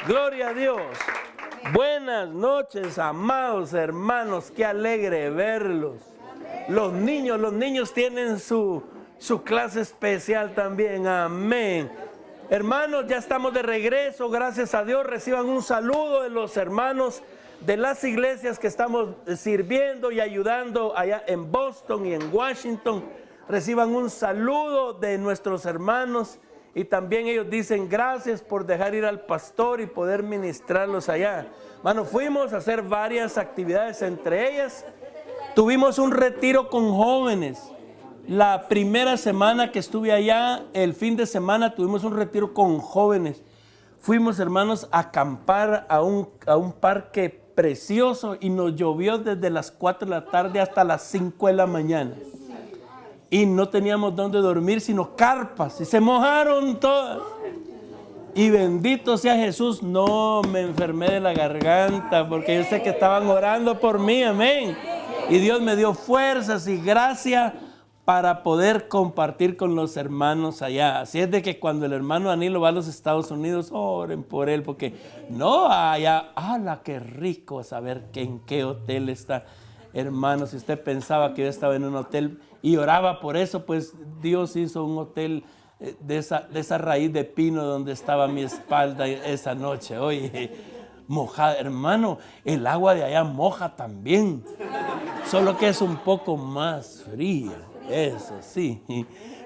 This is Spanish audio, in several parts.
Gloria a Dios. Buenas noches, amados hermanos. Qué alegre verlos. Los niños tienen su clase especial también. Amén. Hermanos, ya estamos de regreso. Gracias a Dios. Reciban un saludo de los hermanos de las iglesias que estamos sirviendo y ayudando allá en Boston y en Washington. Reciban un saludo de nuestros hermanos. Y también ellos dicen gracias por dejar ir al pastor y poder ministrarlos allá. Bueno, fuimos a hacer varias actividades, entre ellas tuvimos un retiro con jóvenes. La primera semana que estuve allá, el fin de semana tuvimos un retiro con jóvenes. Fuimos, hermanos, a acampar a un parque precioso y nos llovió desde las 4 de la tarde hasta las 5 de la mañana. Y no teníamos dónde dormir, sino carpas. Y se mojaron todas. Y bendito sea Jesús, no me enfermé de la garganta, porque yo sé que estaban orando por mí, amén. Y Dios me dio fuerzas y gracia para poder compartir con los hermanos allá. Así es de que cuando el hermano Danilo va a los Estados Unidos, oren por él, porque no allá, ¡hala, qué rico saber que en qué hotel está! Hermano, si usted pensaba que yo estaba en un hotel y oraba por eso, pues Dios hizo un hotel de esa raíz de pino donde estaba mi espalda esa noche. Oye, mojada, hermano, el agua de allá moja también, solo que es un poco más fría, eso sí.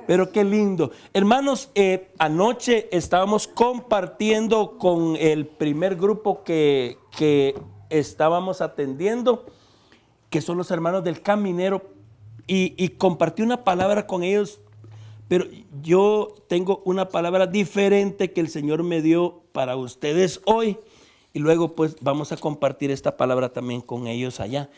Pero qué lindo. Hermanos, anoche estábamos compartiendo con el primer grupo que estábamos atendiendo, que son los hermanos del Caminero, y compartí una palabra con ellos, pero yo tengo una palabra diferente que el Señor me dio para ustedes hoy, y luego pues vamos a compartir esta palabra también con ellos allá.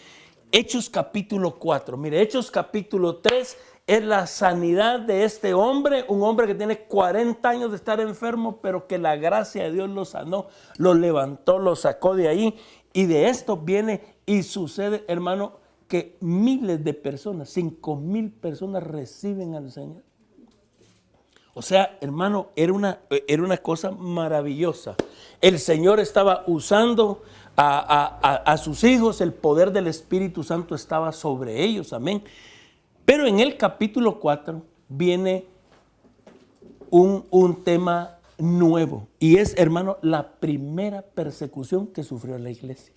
Hechos capítulo 4, mire, Hechos capítulo 3 es la sanidad de este hombre, un hombre que tiene 40 años de estar enfermo, pero que la gracia de Dios lo sanó, lo levantó, lo sacó de ahí. Y de esto viene y sucede, hermano, que miles de personas, 5,000 personas reciben al Señor. O sea, hermano, era una cosa maravillosa. El Señor estaba usando a sus hijos, el poder del Espíritu Santo estaba sobre ellos, amén. Pero en el capítulo 4 viene un tema nuevo, y es, hermano, la primera persecución que sufrió la iglesia.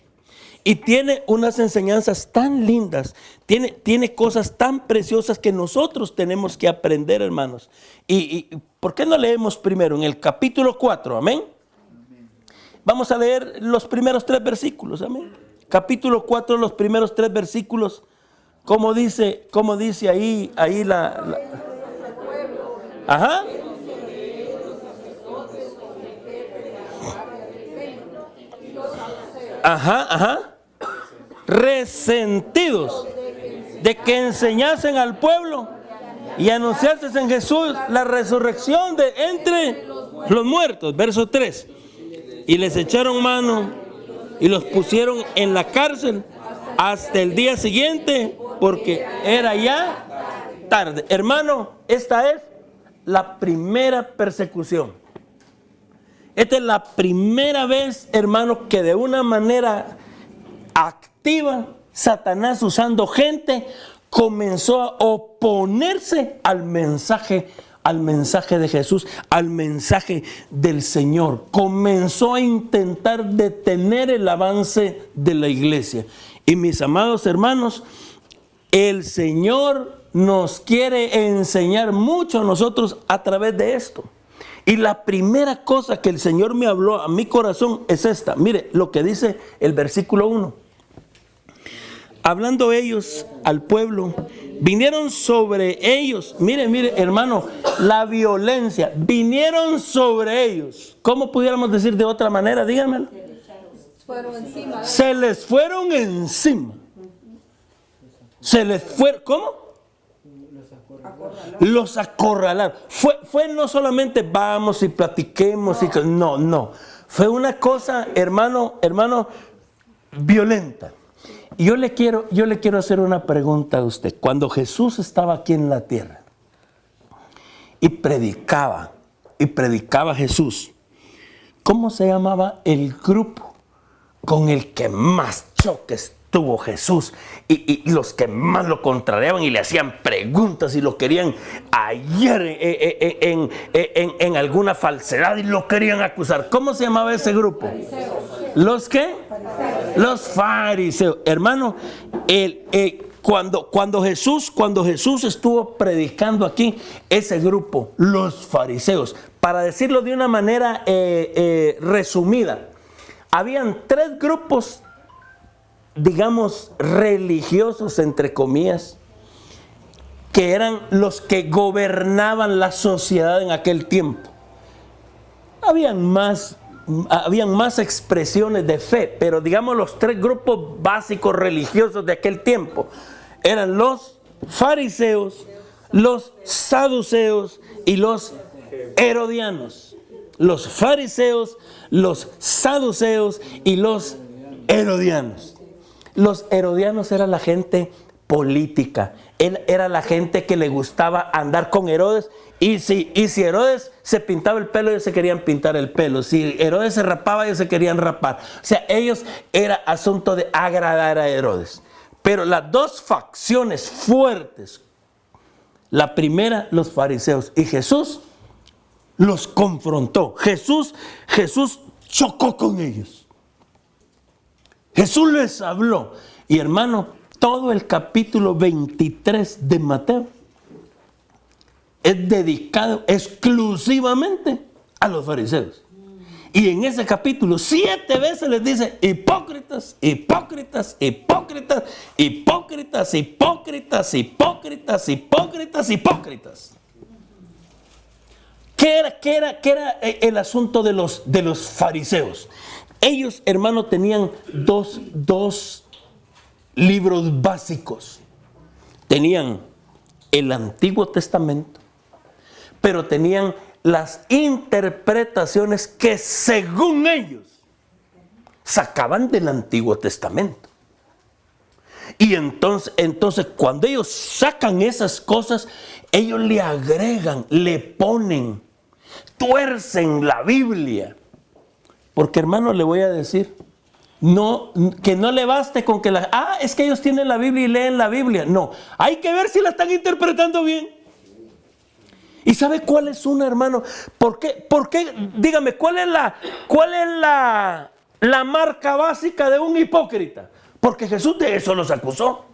Y tiene unas enseñanzas tan lindas, tiene cosas tan preciosas que nosotros tenemos que aprender, hermanos. Y ¿por qué no leemos primero en el capítulo 4, amén? Vamos a leer los primeros 3 versículos, amén. Capítulo 4, los primeros 3 versículos, como dice ahí la... Ajá. Ajá. Resentidos de que enseñasen al pueblo y anunciasen en Jesús la resurrección de entre los muertos. Verso 3. Y les echaron mano y los pusieron en la cárcel hasta el día siguiente, porque era ya tarde. Hermano, esta es la primera persecución. Esta es la primera vez, hermano, que de una manera activa, Satanás, usando gente, comenzó a oponerse al mensaje de Jesús, al mensaje del Señor. Comenzó a intentar detener el avance de la iglesia. Y mis amados hermanos, el Señor nos quiere enseñar mucho a nosotros a través de esto. Y la primera cosa que el Señor me habló a mi corazón es esta. Mire lo que dice el versículo 1. Hablando ellos al pueblo, vinieron sobre ellos. Mire, hermano, la violencia. Vinieron sobre ellos. ¿Cómo pudiéramos decir de otra manera? Díganmelo. Se les fueron encima. Se les fueron, ¿cómo? Los acorralaron. Fue no solamente vamos y platiquemos, no. Fue una cosa, hermano, violenta. Y yo le quiero hacer una pregunta a usted. Cuando Jesús estaba aquí en la tierra y predicaba Jesús, ¿Cómo se llamaba el grupo con el que más choques tuvo Jesús? Y los que más lo contrariaban y le hacían preguntas y lo querían hallar en alguna falsedad y lo querían acusar. ¿Cómo se llamaba ese grupo? Fariseos. ¿Los qué? Fariseos. Los fariseos. Hermano, cuando Jesús estuvo predicando aquí, ese grupo, los fariseos, para decirlo de una manera resumida, habían 3 grupos, digamos, religiosos, entre comillas, que eran los que gobernaban la sociedad en aquel tiempo. Habían más expresiones de fe, pero digamos los 3 grupos básicos religiosos de aquel tiempo eran los fariseos, los saduceos y los herodianos. Los fariseos, los saduceos y los herodianos. Los herodianos eran la gente política, era la gente que le gustaba andar con Herodes, y si Herodes se pintaba el pelo, ellos se querían pintar el pelo. Si Herodes se rapaba, ellos se querían rapar. O sea, ellos era asunto de agradar a Herodes. Pero las 2 facciones fuertes, la primera, los fariseos, y Jesús los confrontó. Jesús chocó con ellos. Jesús les habló. Y hermano, todo el capítulo 23 de Mateo es dedicado exclusivamente a los fariseos. Y en ese capítulo 7 veces les dice: hipócritas, hipócritas, hipócritas, hipócritas, hipócritas, hipócritas, hipócritas, hipócritas. ¿Qué era el asunto de los fariseos? Ellos, hermano, tenían dos libros básicos. Tenían el Antiguo Testamento, pero tenían las interpretaciones que según ellos sacaban del Antiguo Testamento. Y entonces cuando ellos sacan esas cosas, ellos le agregan, le ponen, tuercen la Biblia. Porque hermano, le voy a decir, que no le baste con que es que ellos tienen la Biblia y leen la Biblia. No, hay que ver si la están interpretando bien. ¿Y sabe cuál es una, hermano? ¿Por qué? Dígame, ¿cuál es la marca básica de un hipócrita? Porque Jesús de eso los acusó.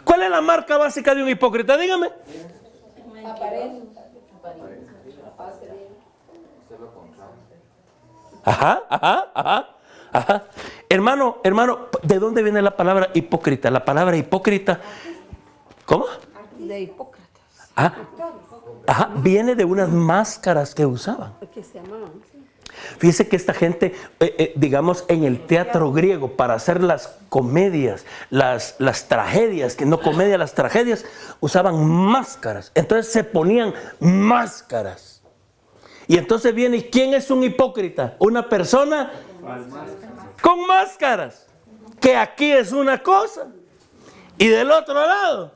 ¿Cuál es la marca básica de un hipócrita? Dígame. Ajá. Hermano, ¿de dónde viene la palabra hipócrita? La palabra hipócrita, ¿cómo? De Hipócrates. Viene de unas máscaras que usaban. Que se llamaban. Fíjese que esta gente, digamos, en el teatro griego, para hacer las comedias, las tragedias, las tragedias, usaban máscaras. Entonces se ponían máscaras. Y entonces viene, ¿y quién es un hipócrita? Una persona con máscaras, que aquí es una cosa y del otro lado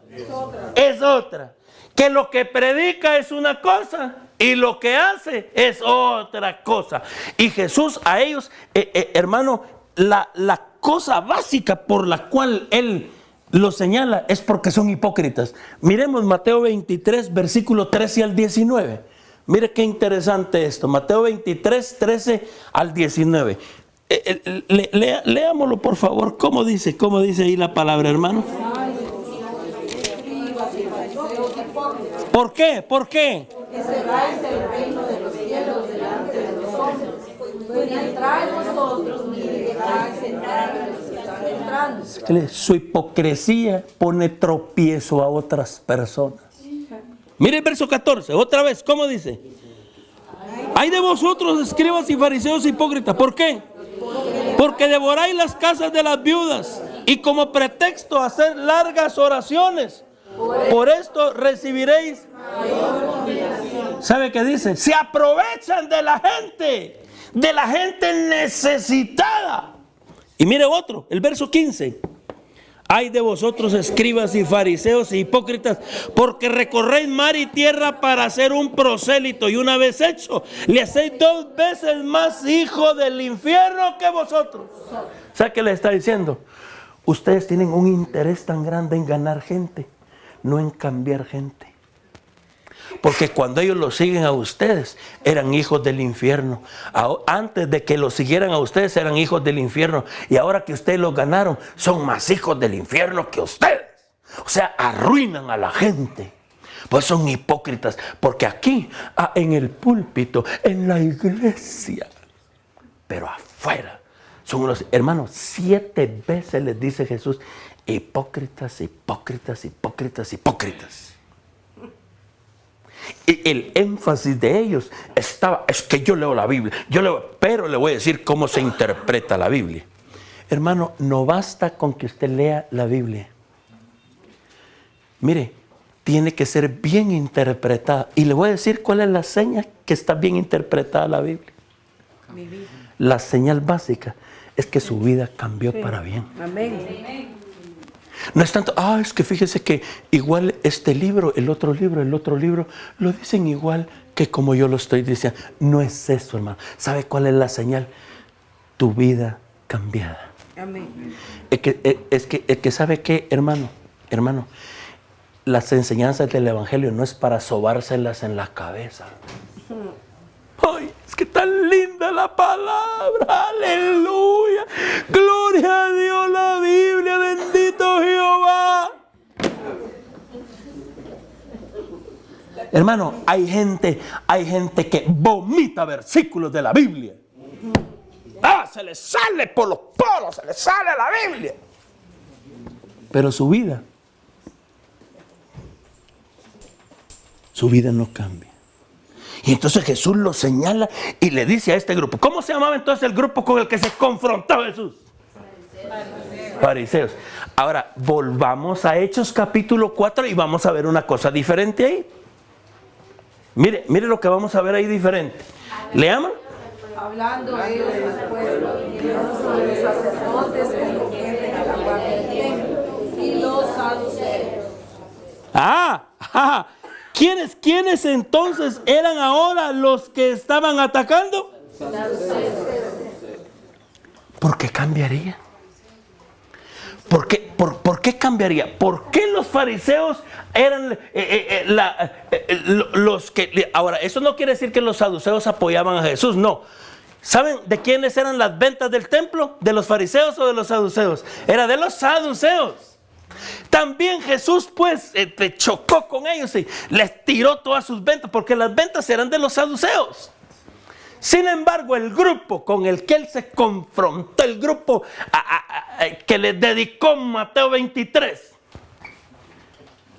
es otra. Que lo que predica es una cosa y lo que hace es otra cosa. Y Jesús a ellos, hermano, la cosa básica por la cual Él los señala es porque son hipócritas. Miremos Mateo 23, versículo 13 al 19. Mire qué interesante esto. Mateo 23, 13 al 19. Leámoslo, por favor. ¿Cómo dice ahí la palabra, hermano? ¿Por qué? Que cerráis el reino de los cielos delante de los hombres. Ni entráis vosotros, ni dejáis entrar a los que están entrando. Su hipocresía pone tropiezo a otras personas. Mire el verso 14, otra vez, ¿cómo dice? Hay de vosotros, escribas y fariseos hipócritas. ¿Por qué? Porque devoráis las casas de las viudas y como pretexto hacer largas oraciones. Por esto recibiréis. ¿Sabe qué dice? Se aprovechan de la gente necesitada. Y mire otro, el verso 15. Ay de vosotros, escribas y fariseos y hipócritas, porque recorréis mar y tierra para hacer un prosélito, y una vez hecho, le hacéis 2 veces más hijo del infierno que vosotros. ¿Sabe qué le está diciendo? Ustedes tienen un interés tan grande en ganar gente, no en cambiar gente. Porque cuando ellos los siguen a ustedes, eran hijos del infierno. Antes de que los siguieran a ustedes, eran hijos del infierno. Y ahora que ustedes los ganaron, son más hijos del infierno que ustedes. O sea, arruinan a la gente. Pues son hipócritas. Porque aquí, en el púlpito, en la iglesia, pero afuera, son unos hermanos. 7 veces les dice Jesús: hipócritas, hipócritas, hipócritas, hipócritas. Y el énfasis de ellos estaba, es que yo leo la Biblia, pero le voy a decir cómo se interpreta la Biblia. Hermano, no basta con que usted lea la Biblia. Mire, tiene que ser bien interpretada. Y le voy a decir cuál es la señal que está bien interpretada la Biblia. La señal básica es que su vida cambió para bien. Amén. No es tanto, es que fíjese que igual este libro, el otro libro, lo dicen igual que como yo lo estoy diciendo. No es eso, hermano. ¿Sabe cuál es la señal? Tu vida cambiada. Amén. Es que ¿sabe qué, hermano? Hermano, las enseñanzas del Evangelio no es para sobárselas en la cabeza. ¡Ay, es que tan linda la palabra! ¡Aleluya! ¡Gloria a Dios, la Biblia! ¡Bendito Jehová! Hermano, hay gente que vomita versículos de la Biblia. Se le sale por los poros, se le sale la Biblia. Pero su vida no cambia. Y entonces Jesús lo señala y le dice a este grupo. ¿Cómo se llamaba entonces el grupo con el que se confrontó Jesús? Fariseos. Ahora, volvamos a Hechos capítulo 4 y vamos a ver una cosa diferente ahí. Mire lo que vamos a ver ahí diferente. ¿Leamos? Hablando ellos al pueblo, vinieron sobre los sacerdotes que gobiernan a la guardia del templo y los saduceos. ¿Quiénes entonces eran ahora los que estaban atacando? ¿Por qué cambiaría? ¿Por qué cambiaría? ¿Por qué los fariseos eran los que... Ahora, eso no quiere decir que los saduceos apoyaban a Jesús, no. ¿Saben de quiénes eran las ventas del templo? ¿De los fariseos o de los saduceos? Era de los saduceos. También Jesús pues chocó con ellos y les tiró todas sus ventas, porque las ventas eran de los saduceos. Sin embargo, el grupo con el que él se confrontó, el grupo que les dedicó Mateo 23,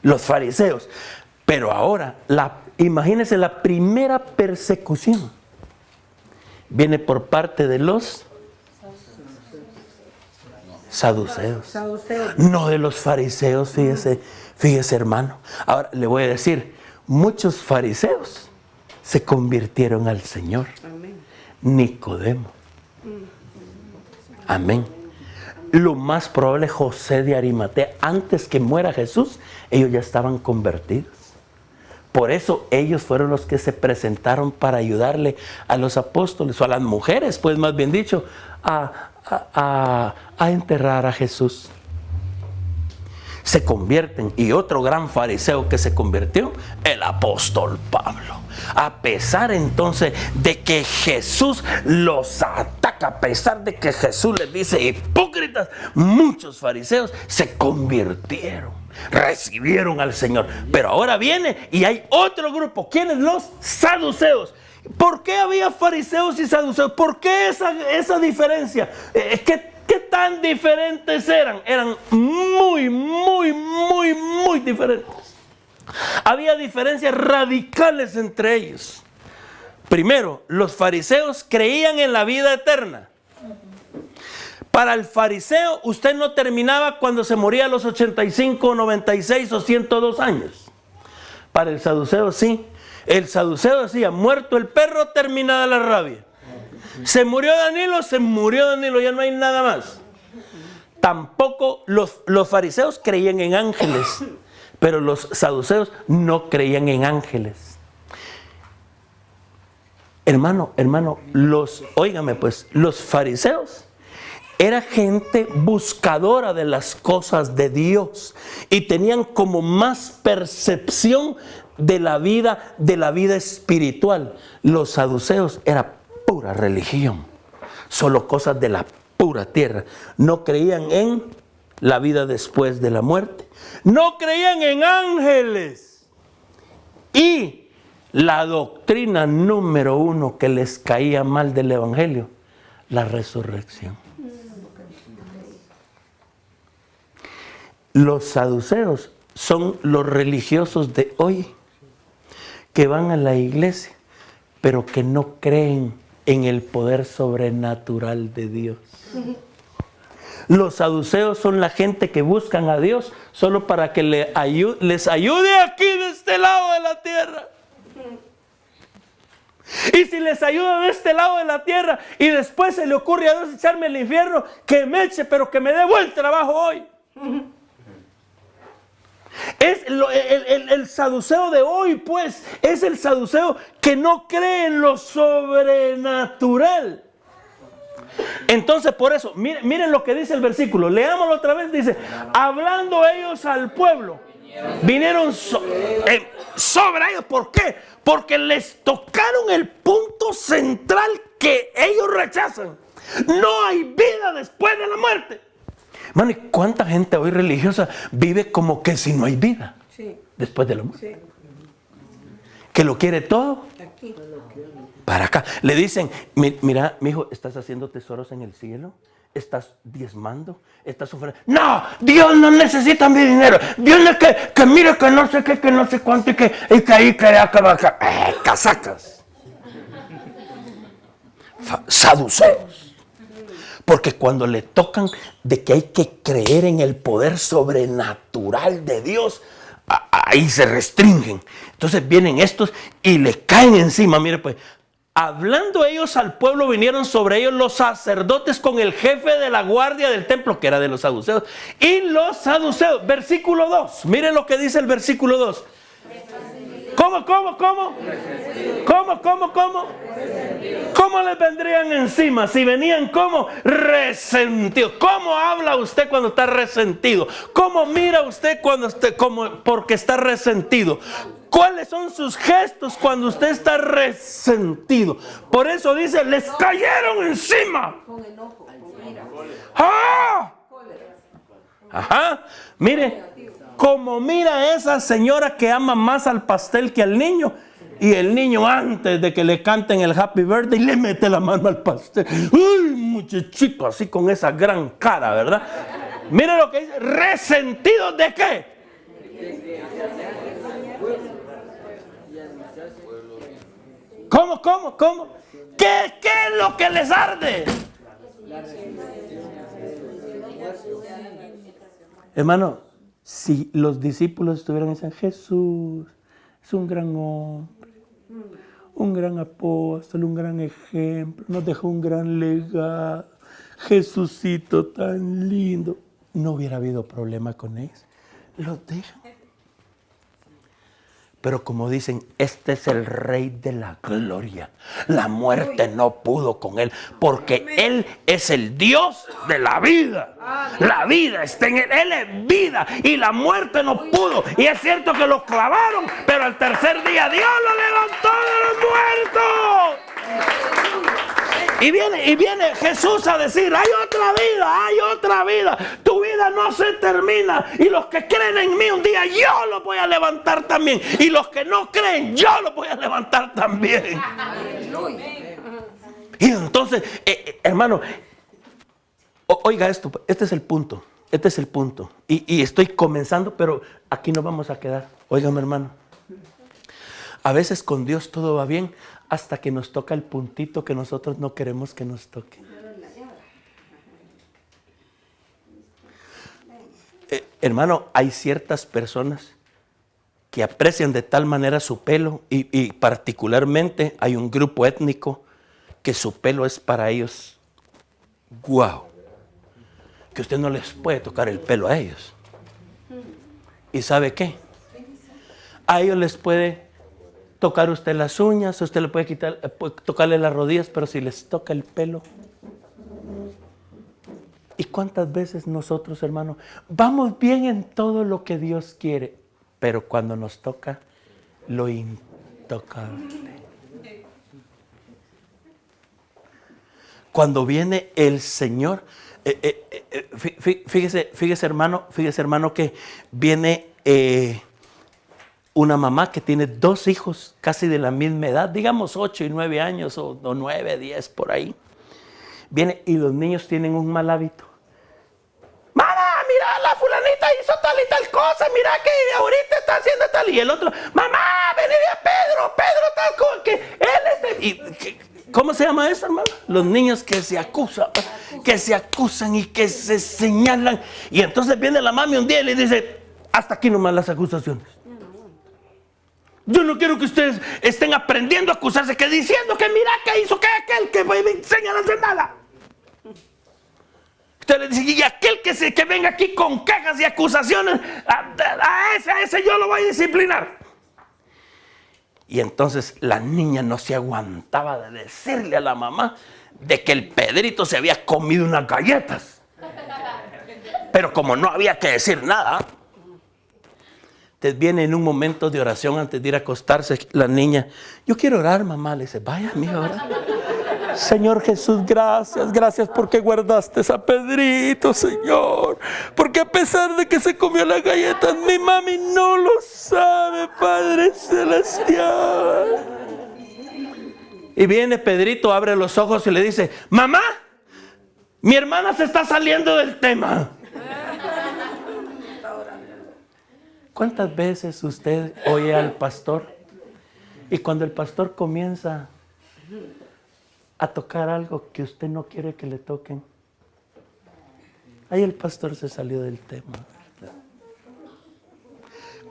los fariseos. Pero ahora, imagínense, la primera persecución viene por parte de los saduceos, no de los fariseos. Fíjese, hermano. Ahora le voy a decir, muchos fariseos se convirtieron al Señor. Amén. Nicodemo. Amén. Lo más probable, José de Arimatea, antes que muera Jesús, ellos ya estaban convertidos. Por eso ellos fueron los que se presentaron para ayudarle a los apóstoles, o a las mujeres, pues más bien dicho, a enterrar a Jesús. Se convierten, y otro gran fariseo que se convirtió, el apóstol Pablo. A pesar entonces de que Jesús los ataca, a pesar de que Jesús les dice hipócritas, muchos fariseos se convirtieron, recibieron al Señor. Pero ahora viene y hay otro grupo. ¿Quiénes? Los saduceos. ¿Por qué había fariseos y saduceos? ¿Por qué esa diferencia? ¿Qué tan diferentes eran? Eran muy, muy, muy, muy diferentes. Había diferencias radicales entre ellos. Primero, los fariseos creían en la vida eterna. Para el fariseo, usted no terminaba cuando se moría a los 85, 96 o 102 años. Para el saduceo sí. El saduceo decía, muerto el perro, terminada la rabia. Se murió Danilo, ya no hay nada más. Tampoco los fariseos creían en ángeles, pero los saduceos no creían en ángeles. Hermano, óigame pues, los fariseos era gente buscadora de las cosas de Dios y tenían como más percepción de la vida espiritual. Los saduceos era pura religión, solo cosas de la pura tierra. No creían en la vida después de la muerte, no creían en ángeles. Y la doctrina número 1 que les caía mal del evangelio, la resurrección. Los saduceos son los religiosos de hoy que van a la iglesia, pero que no creen en el poder sobrenatural de Dios. Los saduceos son la gente que buscan a Dios solo para que les ayude aquí de este lado de la tierra. Y si les ayuda de este lado de la tierra y después se le ocurre a Dios echarme al infierno, que me eche, pero que me dé buen trabajo hoy. Es el saduceo de hoy, pues, es el saduceo que no cree en lo sobrenatural. Entonces, por eso, miren lo que dice el versículo, leámoslo otra vez, dice, hablando ellos al pueblo, vinieron sobre ellos. ¿Por qué? Porque les tocaron el punto central que ellos rechazan. No hay vida después de la muerte. Mano, ¿y cuánta gente hoy religiosa vive como que si no hay vida después de la muerte? Sí. Que lo quiere todo aquí, para acá. Le dicen, mira, mi hijo, ¿estás haciendo tesoros en el cielo? ¿Estás diezmando? ¿Estás sufriendo? No, Dios no necesita mi dinero. Dios no es que mire que no sé qué, que no sé cuánto y que ahí que acaba. Casacas. Saduceos. Porque cuando le tocan de que hay que creer en el poder sobrenatural de Dios, ahí se restringen. Entonces vienen estos y le caen encima. Mire pues, hablando ellos al pueblo, vinieron sobre ellos los sacerdotes con el jefe de la guardia del templo, que era de los saduceos. Y los saduceos, versículo 2, miren lo que dice el versículo 2. ¿Cómo? ¿Cómo les vendrían encima? Si venían como resentidos. ¿Cómo habla usted cuando está resentido? ¿Cómo mira usted cuando porque está resentido? ¿Cuáles son sus gestos cuando usted está resentido? Por eso dice, les cayeron encima. Con enojo, con ira. ¡Ah! Ajá, mire. Como mira esa señora que ama más al pastel que al niño, y el niño antes de que le canten el Happy Birthday le mete la mano al pastel. ¡Uy, muchachito! Así con esa gran cara, ¿verdad? Mire lo que dice, ¿resentidos de qué? ¿Cómo? ¿Qué es lo que les arde? Hermano, si los discípulos estuvieran diciendo, Jesús es un gran hombre, un gran apóstol, un gran ejemplo, nos dejó un gran legado, Jesucito tan lindo, no hubiera habido problema con ellos. Los dejan. Pero como dicen, este es el Rey de la gloria. La muerte no pudo con él, porque él es el Dios de la vida. La vida está en él. Él es vida y la muerte no pudo. Y es cierto que lo clavaron, pero al tercer día Dios lo levantó de los muertos. Y viene Jesús a decir, hay otra vida. Tu vida no se termina. Y los que creen en mí un día yo los voy a levantar también. Y los que no creen yo los voy a levantar también. Y entonces, hermano, oiga esto, este es el punto. Y estoy comenzando, pero aquí no vamos a quedar. Óigame, hermano. A veces con Dios todo va bien hasta que nos toca el puntito que nosotros no queremos que nos toque. Hermano, hay ciertas personas que aprecian de tal manera su pelo y particularmente hay un grupo étnico que su pelo es para ellos, guau. que usted no les puede tocar el pelo a ellos. ¿Y sabe qué? A ellos les puede tocar usted las uñas, usted le puede tocarle las rodillas, pero si les toca el pelo. ¿Y cuántas veces nosotros, hermanos, vamos bien en todo lo que Dios quiere, pero cuando nos toca lo intocable? Cuando viene el Señor, fíjese hermano, que viene una mamá que tiene 2 hijos casi de la misma edad, digamos 8 y 9 años o 9, 10 por ahí. Viene y los niños tienen un mal hábito. Mamá, mira, la fulanita hizo tal y tal cosa, mira que ahorita está haciendo tal. Y el otro, mamá, vení a Pedro tal cosa, que él ¿cómo se llama eso, hermano? Los niños que se acusan y que se señalan. Y entonces viene la mami un día y le dice, hasta aquí nomás las acusaciones. Yo no quiero que ustedes estén aprendiendo a acusarse, que diciendo que mira que hizo que aquel que me enseña a hacer nada. Usted le dice, y aquel que venga aquí con quejas y acusaciones, a ese yo lo voy a disciplinar. Y entonces la niña no se aguantaba de decirle a la mamá de que el Pedrito se había comido unas galletas. Pero como no había que decir nada, entonces viene en un momento de oración antes de ir a acostarse la niña. Yo quiero orar, mamá. Le dice, vaya, mija, ora. Señor Jesús, gracias porque guardaste a Pedrito, Señor. Porque a pesar de que se comió las galletas, mi mami no lo sabe, Padre Celestial. Y viene Pedrito, abre los ojos y le dice, mamá, mi hermana se está saliendo del tema. ¿Cuántas veces usted oye al pastor y cuando el pastor comienza a tocar algo que usted no quiere que le toquen, ahí el pastor se salió del tema?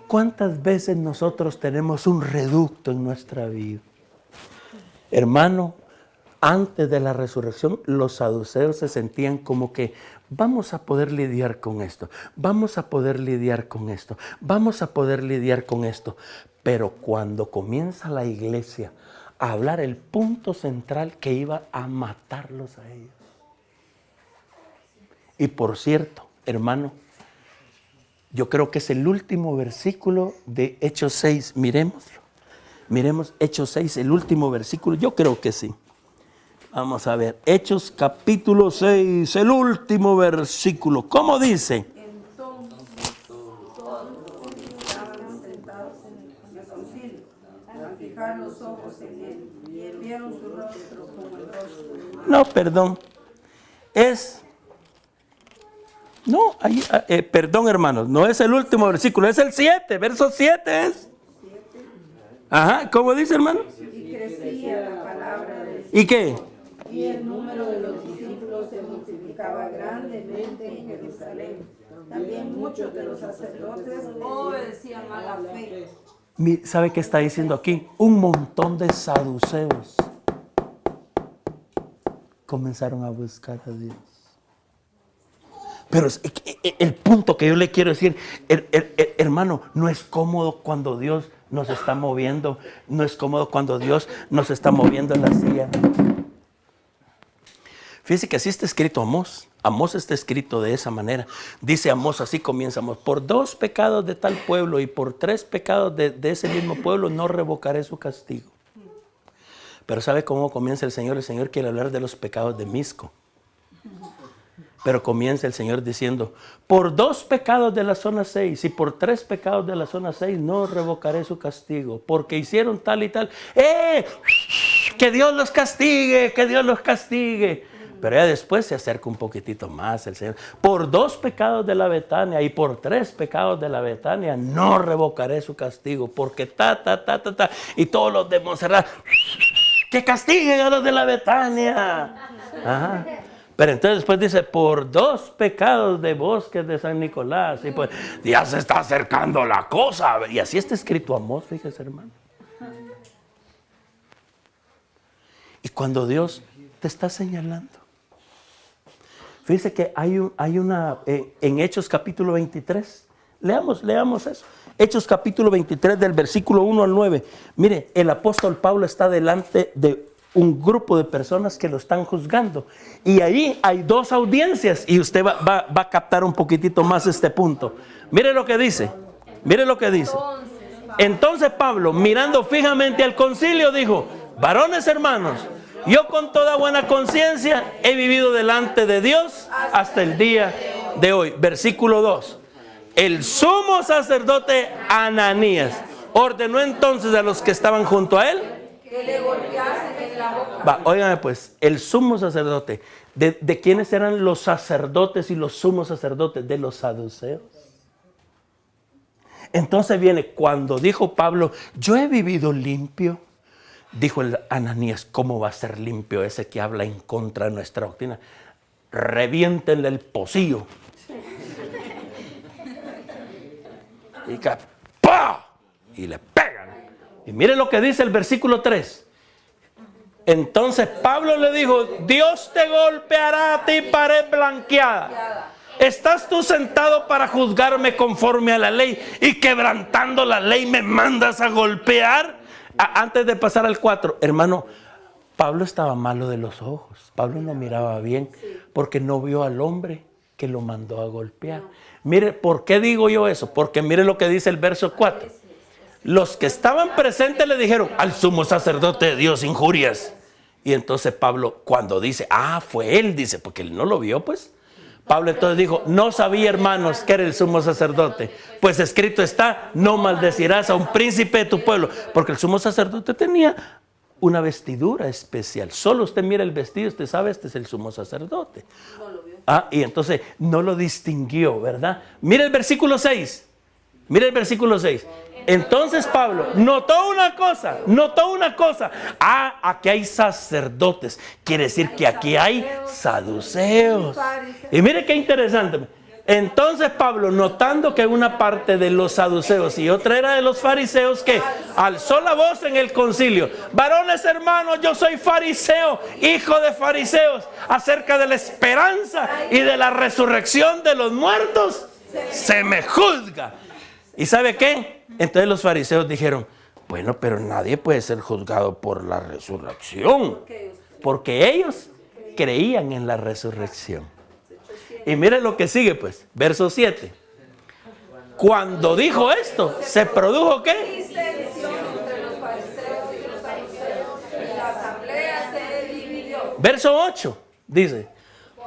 ¿Cuántas veces nosotros tenemos un reducto en nuestra vida? Hermano, antes de la resurrección, los saduceos se sentían como que vamos a poder lidiar con esto, vamos a poder lidiar con esto, vamos a poder lidiar con esto. Pero cuando comienza la iglesia a hablar el punto central que iba a matarlos a ellos. Y por cierto, hermano, yo creo que es el último versículo de Hechos 6. Miremoslo. Miremos Hechos 6, el último versículo. Yo creo que sí. Vamos a ver. Hechos capítulo 6, el último versículo. ¿Cómo dice? Entonces todos estaban sentados en el concilio, al fijar los ojos en él, y vieron su rostro como el rostro. No, perdón. No, ahí, perdón, hermanos, no es el último versículo, es el 7, verso 7 es. Ajá, ¿cómo dice, hermano? Y crecía la palabra de Dios. ¿Y qué? Y el número de los discípulos se multiplicaba grandemente en Jerusalén. También muchos de los sacerdotes obedecían a la fe. ¿Sabe qué está diciendo aquí? Un montón de saduceos comenzaron a buscar a Dios. Pero el punto que yo le quiero decir, hermano, no es cómodo cuando Dios nos está moviendo, no es cómodo cuando Dios nos está moviendo en la silla. Fíjese que así está escrito Amós. Amós está escrito de esa manera. Dice Amós, así comienza Amós: por 2 pecados de tal pueblo y por 3 pecados de ese mismo pueblo no revocaré su castigo. Pero ¿sabe cómo comienza el Señor? El Señor quiere hablar de los pecados de Misco. Pero comienza el Señor diciendo: por 2 pecados de la zona 6 y por 3 pecados de la zona 6 no revocaré su castigo, porque hicieron tal y tal. Que Dios los castigue, que Dios los castigue. Pero ya después se acerca un poquitito más el Señor: por 2 pecados de la Betania y por 3 pecados de la Betania no revocaré su castigo, porque y todos los de Montserrat, que castiguen a los de la Betania. Ajá. Pero entonces después dice: por 2 pecados de Bosques de San Nicolás. Y pues ya se está acercando la cosa. Y así está escrito Amós, fíjese, hermano. Y cuando Dios te está señalando, Fíjese que hay una, en Hechos capítulo 23, leamos eso. Hechos capítulo 23 del versículo 1 al 9. Mire, el apóstol Pablo está delante de un grupo de personas que lo están juzgando. Y ahí hay dos audiencias y usted va a captar un poquitito más este punto. Mire lo que dice. Mire lo que dice. Entonces Pablo, mirando fijamente al concilio, dijo: varones hermanos, yo con toda buena conciencia he vivido delante de Dios hasta el día de hoy. Versículo 2. El sumo sacerdote Ananías ordenó entonces a los que estaban junto a él que le golpeasen en la boca. Óigame pues, el sumo sacerdote, ¿de quiénes eran los sacerdotes y los sumos sacerdotes? De los saduceos. Entonces viene, cuando dijo Pablo, yo he vivido limpio, dijo el Ananías, ¿cómo va a ser limpio ese que habla en contra de nuestra doctrina? Reviéntenle el pocillo. Y que ¡pah! Y le pegan. Y mire lo que dice el versículo 3. Entonces Pablo le dijo: Dios te golpeará a ti, pared blanqueada. ¿Estás tú sentado para juzgarme conforme a la ley y quebrantando la ley me mandas a golpear? Antes de pasar al 4, hermano, Pablo estaba malo de los ojos. Pablo no miraba bien porque no vio al hombre que lo mandó a golpear. Mire, ¿por qué digo yo eso? Porque mire lo que dice el verso 4. Los que estaban presentes le dijeron: al sumo sacerdote de Dios injurias. Y entonces Pablo, cuando dice, fue él, dice, porque él no lo vio, pues. Pablo entonces dijo: no sabía, hermanos, que era el sumo sacerdote, pues escrito está: no maldecirás a un príncipe de tu pueblo. Porque el sumo sacerdote tenía una vestidura especial. Solo usted mira el vestido, usted sabe, este es el sumo sacerdote. Y entonces no lo distinguió, ¿verdad? Mire el versículo 6. Mire el versículo 6. Entonces Pablo notó una cosa. Aquí hay sacerdotes. Quiere decir que aquí hay saduceos. Y mire qué interesante. Entonces Pablo, notando que una parte de los saduceos y otra era de los fariseos, que alzó la voz en el concilio: varones hermanos, yo soy fariseo, hijo de fariseos, acerca de la esperanza y de la resurrección de los muertos se me juzga. ¿Y sabe qué? Entonces los fariseos dijeron: bueno, pero nadie puede ser juzgado por la resurrección, porque ellos creían en la resurrección. Y mire lo que sigue, pues, verso 7. Cuando dijo esto, se produjo ¿qué? Disensión entre los fariseos y los saduceos, y la asamblea se dividió. Verso 8 dice: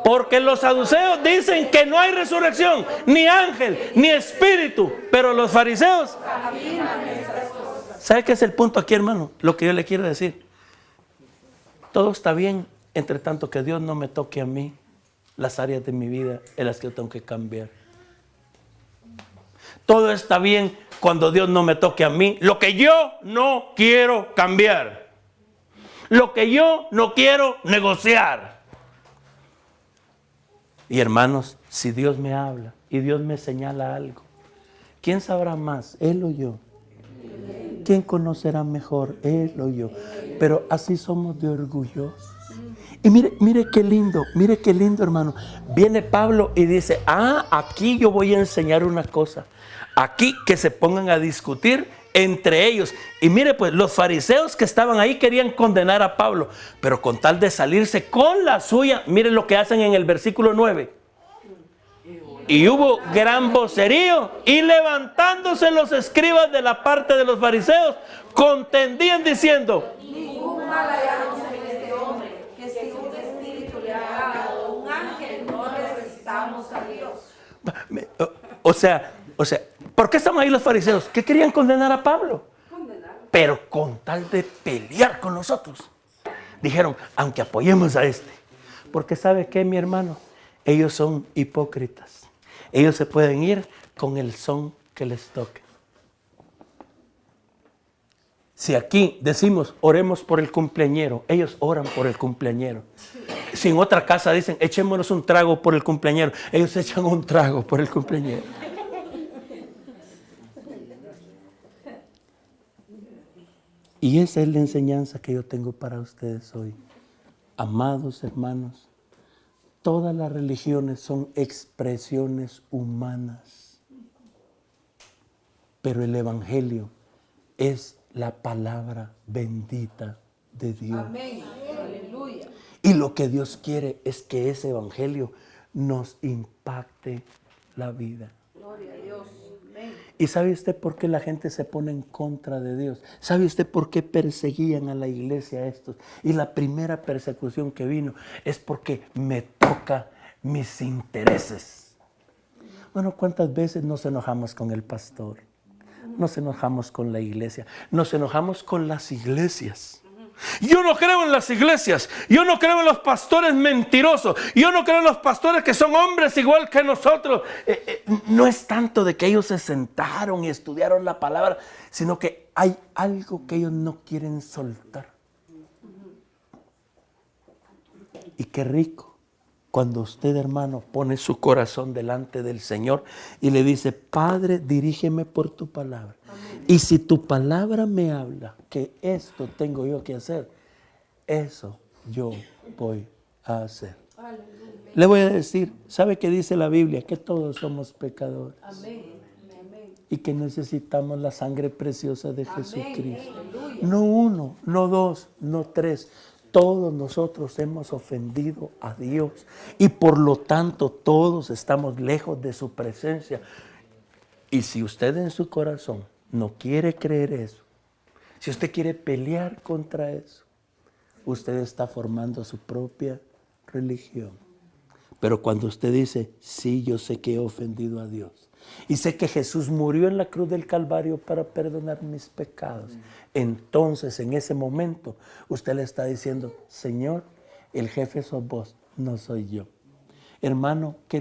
porque los saduceos dicen que no hay resurrección, ni ángel, ni espíritu, pero los fariseos. ¿Sabe qué es el punto aquí, hermano? Lo que yo le quiero decir: todo está bien, entre tanto que Dios no me toque a mí las áreas de mi vida en las que yo tengo que cambiar. Todo está bien cuando Dios no me toque a mí lo que yo no quiero cambiar, lo que yo no quiero negociar. Y hermanos, si Dios me habla y Dios me señala algo, ¿quién sabrá más, él o yo? ¿Quién conocerá mejor, él o yo? Pero así somos de orgullosos. Y mire qué lindo, hermano. Viene Pablo y dice: aquí yo voy a enseñar una cosa. Aquí que se pongan a discutir entre ellos. Y mire pues, los fariseos que estaban ahí querían condenar a Pablo, pero con tal de salirse con la suya, mire lo que hacen en el versículo 9. Y hubo gran vocerío, y levantándose los escribas de la parte de los fariseos, contendían diciendo: ningún mal hallamos en este hombre, que si un espíritu le ha hablado un ángel, no resistamos a Dios. O sea, ¿por qué estaban ahí los fariseos? ¿Qué querían condenar a Pablo? Pero con tal de pelear con nosotros, dijeron: aunque apoyemos a este. Porque ¿sabe qué, mi hermano? Ellos son hipócritas. Ellos se pueden ir con el son que les toque. Si aquí decimos oremos por el cumpleañero, ellos oran por el cumpleañero. Si en otra casa dicen echémonos un trago por el cumpleañero, ellos echan un trago por el cumpleañero. Y esa es la enseñanza que yo tengo para ustedes hoy. Amados hermanos, Todas las religiones son expresiones humanas, pero el Evangelio es la palabra bendita de Dios. Amén. Aleluya. Y lo que Dios quiere es que ese Evangelio nos impacte la vida. Gloria a Dios. Amén. ¿Y sabe usted por qué la gente se pone en contra de Dios? ¿Sabe usted por qué perseguían a la iglesia estos? Y la primera persecución que vino es porque me toca mis intereses. Bueno, ¿cuántas veces nos enojamos con el pastor? Nos enojamos con la iglesia. Nos enojamos con las iglesias. Yo no creo en las iglesias. Yo no creo en los pastores mentirosos. Yo no creo en los pastores que son hombres igual que nosotros. No es tanto de que ellos se sentaron y estudiaron la palabra, sino que hay algo que ellos no quieren soltar. Y qué rico cuando usted, hermano, pone su corazón delante del Señor y le dice: Padre, dirígeme por tu palabra. Amén. Y si tu palabra me habla que esto tengo yo que hacer, eso yo voy a hacer. Aleluya. Le voy a decir, ¿sabe qué dice la Biblia? Que todos somos pecadores. Amén. Y que necesitamos la sangre preciosa de Jesucristo. Amén. No uno, no dos, no tres. Todos nosotros hemos ofendido a Dios y por lo tanto todos estamos lejos de su presencia. Y si usted en su corazón no quiere creer eso, si usted quiere pelear contra eso, usted está formando su propia religión. Pero cuando usted dice: sí, yo sé que he ofendido a Dios y sé que Jesús murió en la cruz del Calvario para perdonar mis pecados, entonces en ese momento usted le está diciendo: Señor, el jefe sos vos, no soy yo. Hermano, ¿qué